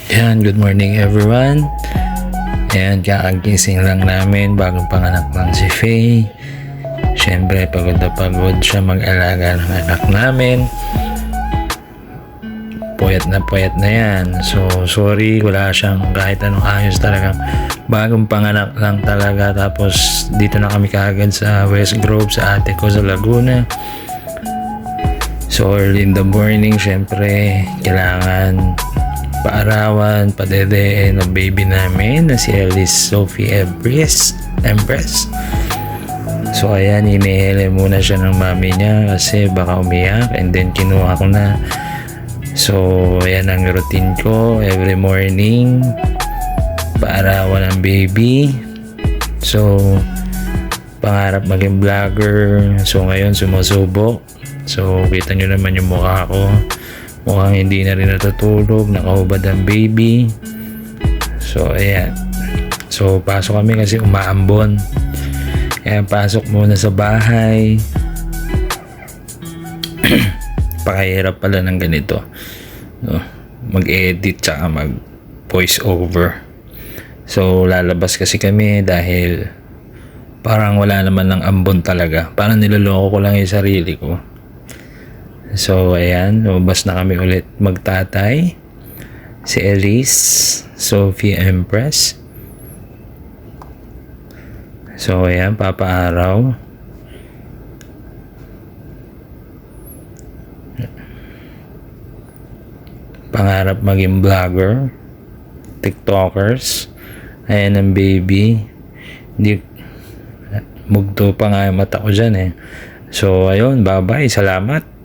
Yan, good morning everyone. Ayan, kakagising lang namin bagong panganak lang si Faye. Siyempre, pagod na pagod siya mag-alaga ng anak namin. Puyat na yan. So, sorry, wala siyang kahit anong ayos talagang bagong panganak lang talaga. Tapos, dito na kami kaagad sa West Grove, sa ate ko sa Laguna. So, early in the morning, syempre, kailangan paarawan, padedein ng baby namin na si Elise Sophie Empress. So ayan, inihele muna siya ng mami niya kasi baka umiyak, and then kinuha ko na. So ayan ang routine ko every morning, paarawan ng baby. So pangarap maging vlogger, so ngayon sumusubok. So kita nyo naman yung mukha ko, mukhang hindi na rin natutulog, nakahubad ang baby. So ayan, so pasok kami kasi umaambon, kaya pasok muna sa bahay. Pakahirap pala ng ganito, no? Mag-edit tsaka mag voice over. So lalabas kasi kami dahil parang wala naman ng ambon talaga, parang niloloko ko lang yung sarili ko. So ayan, lumabas na kami ulit magtatay. Si Elise Sophie Empress. So ayan, papaaraw. Pangarap maging vlogger, tiktokers. Ayan ang baby. Hindi, mugto pa nga yung mata ko dyan eh. So ayun, bye bye, salamat.